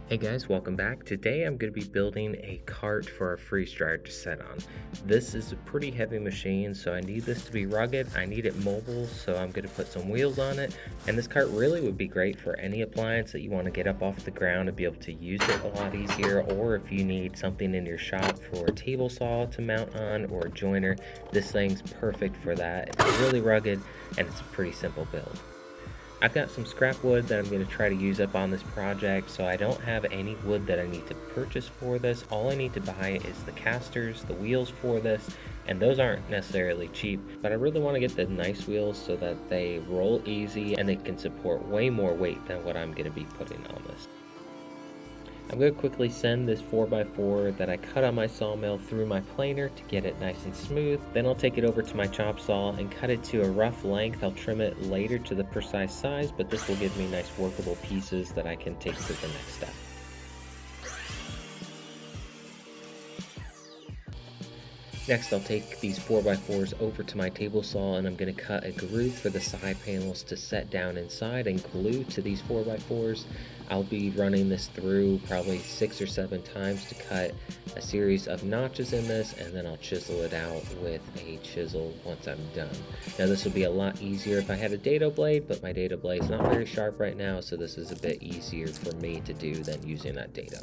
Hey guys, welcome back. Today I'm going to be building a cart for our freeze dryer to set on. This is a pretty heavy machine, so I need this to be rugged. I need it mobile, so I'm going to put some wheels on it. And this cart really would be great for any appliance that you want to get up off the ground and be able to use it a lot easier, or if you need something in your shop for a table saw to mount on or a joiner, this thing's perfect for that. It's really rugged and it's a pretty simple build. I've got some scrap wood that I'm going to try to use up on this project, so I don't have any wood that I need to purchase for this. All I need to buy is the casters, the wheels for this, and those aren't necessarily cheap, but I really want to get the nice wheels so that they roll easy and they can support way more weight than what I'm going to be putting on this. I'm going to quickly send this 4x4 that I cut on my sawmill through my planer to get it nice and smooth. Then I'll take it over to my chop saw and cut it to a rough length. I'll trim it later to the precise size, but this will give me nice workable pieces that I can take to the next step. Next, I'll take these 4x4s over to my table saw and I'm going to cut a groove for the side panels to set down inside and glue to these 4x4s. I'll be running this through probably 6 or 7 times to cut a series of notches in this, and then I'll chisel it out with a chisel once I'm done. Now this would be a lot easier if I had a dado blade, but my dado blade's not very sharp right now, so this is a bit easier for me to do than using that dado.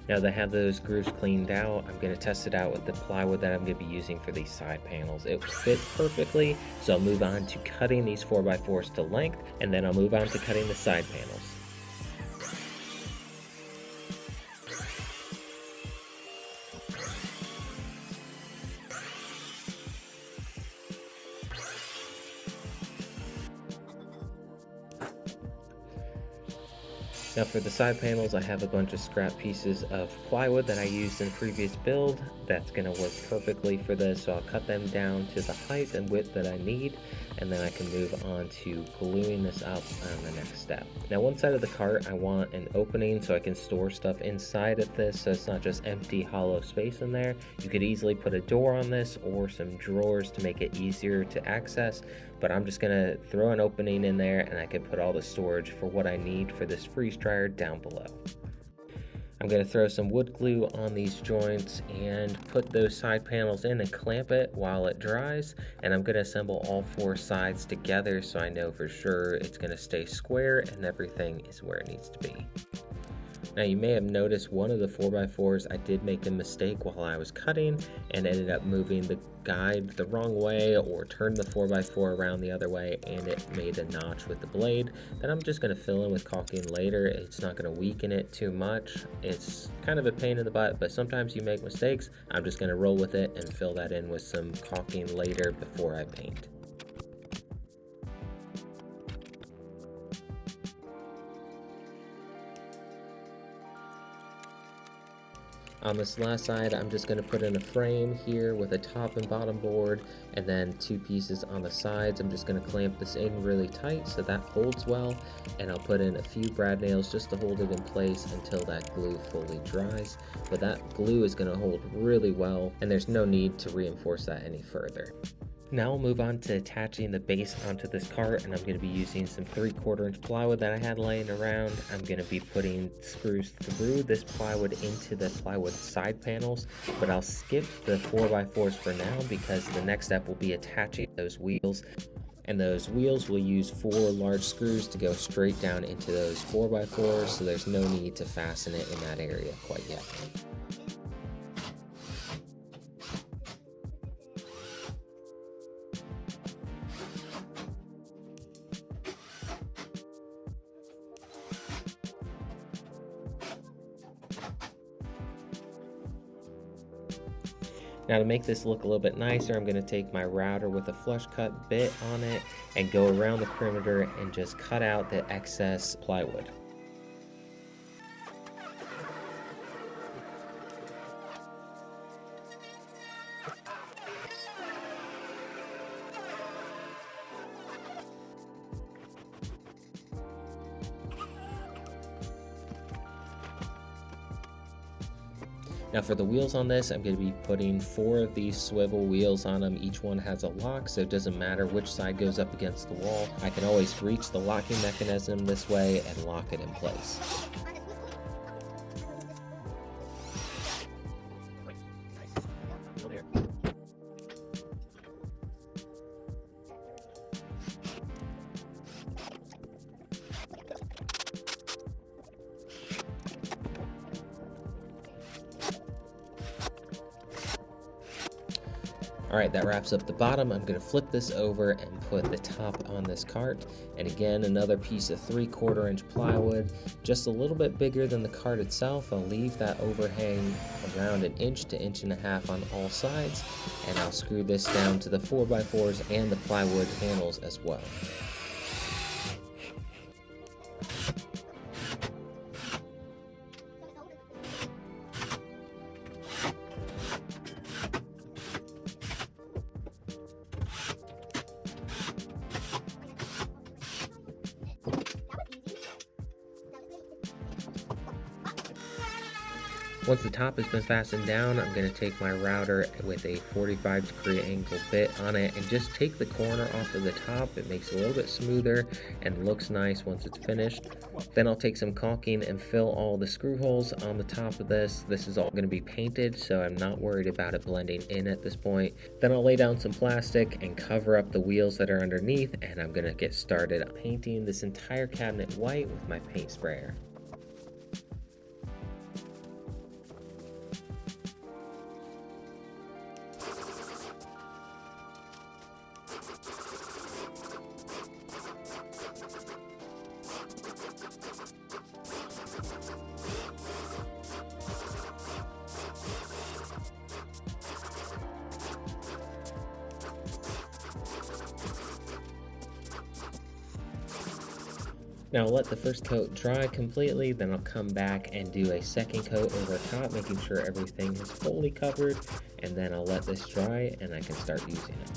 Now that I have those grooves cleaned out, I'm going to test it out with the plywood that I'm going to be using for these side panels. It fit perfectly, so I'll move on to cutting these 4x4s to length, and then I'll move on to cutting the side panels. Now for the side panels, I have a bunch of scrap pieces of plywood that I used in the previous build. That's going to work perfectly for this, so I'll cut them down to the height and width that I need, and then I can move on to gluing this up on the next step. Now one side of the cart, I want an opening so I can store stuff inside of this, so it's not just empty hollow space in there. You could easily put a door on this or some drawers to make it easier to access, but I'm just gonna throw an opening in there and I can put all the storage for what I need for this freeze dryer down below. I'm going to throw some wood glue on these joints and put those side panels in and clamp it while it dries, and I'm going to assemble all 4 sides together so I know for sure it's going to stay square and everything is where it needs to be. Now you may have noticed one of the 4x4s I did make a mistake while I was cutting and ended up moving the guide the wrong way or turned the 4x4 around the other way, and it made a notch with the blade that I'm just going to fill in with caulking later. It's not going to weaken it too much. It's kind of a pain in the butt, but sometimes you make mistakes. I'm just going to roll with it and fill that in with some caulking later before I paint. On this last side, I'm just going to put in a frame here with a top and bottom board, and then 2 pieces on the sides. I'm just going to clamp this in really tight so that holds well, and I'll put in a few brad nails just to hold it in place until that glue fully dries. But that glue is going to hold really well, and there's no need to reinforce that any further. Now I'll move on to attaching the base onto this cart, and I'm going to be using some 3/4 inch plywood that I had laying around. I'm going to be putting screws through this plywood into the plywood side panels, but I'll skip the 4x4s for now because the next step will be attaching those wheels. And those wheels will use 4 large screws to go straight down into those 4x4s, so there's no need to fasten it in that area quite yet. Now to make this look a little bit nicer, I'm going to take my router with a flush cut bit on it and go around the perimeter and just cut out the excess plywood. Now for the wheels on this, I'm going to be putting 4 of these swivel wheels on them. Each one has a lock, so it doesn't matter which side goes up against the wall. I can always reach the locking mechanism this way and lock it in place. Alright, that wraps up the bottom. I'm going to flip this over and put the top on this cart. And again, another piece of 3/4 inch plywood, just a little bit bigger than the cart itself. I'll leave that overhang around 1 inch to 1.5 inches on all sides. And I'll screw this down to the 4x4s and the plywood panels as well. Once the top has been fastened down, I'm going to take my router with a 45-degree angle bit on it and just take the corner off of the top. It makes it a little bit smoother and looks nice once it's finished. Then I'll take some caulking and fill all the screw holes on the top of this. This is all going to be painted, so I'm not worried about it blending in at this point. Then I'll lay down some plastic and cover up the wheels that are underneath, and I'm going to get started painting this entire cabinet white with my paint sprayer. Now I'll let the first coat dry completely, then I'll come back and do a second coat over top, making sure everything is fully covered, and then I'll let this dry and I can start using it.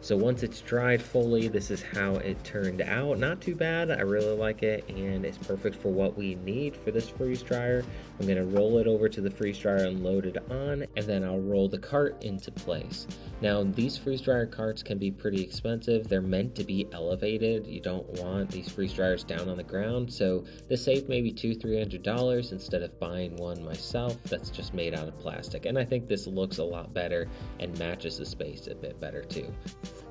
So once it's dried fully, this is how it turned out. Not too bad, I really like it, and it's perfect for what we need for this freeze dryer. I'm gonna roll it over to the freeze dryer and load it on, and then I'll roll the cart into place. Now these freeze dryer carts can be pretty expensive. They're meant to be elevated. You don't want these freeze dryers down on the ground, so this saved maybe $200-300 instead of buying one myself that's just made out of plastic. And I think this looks a lot better and matches the space a bit better too.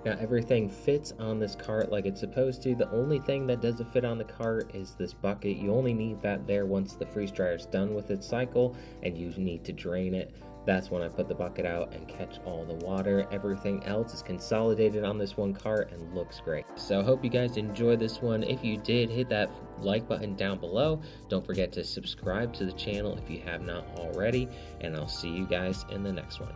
Now everything fits on this cart like it's supposed to. The only thing that doesn't fit on the cart is this bucket. You only need that there once the freeze dryer is done with its cycle and you need to drain it. That's when I put the bucket out and catch all the water. Everything else is consolidated on this one cart and looks great. So I hope you guys enjoyed this one. If you did, hit that like button down below. Don't forget to subscribe to the channel if you have not already, and I'll see you guys in the next one.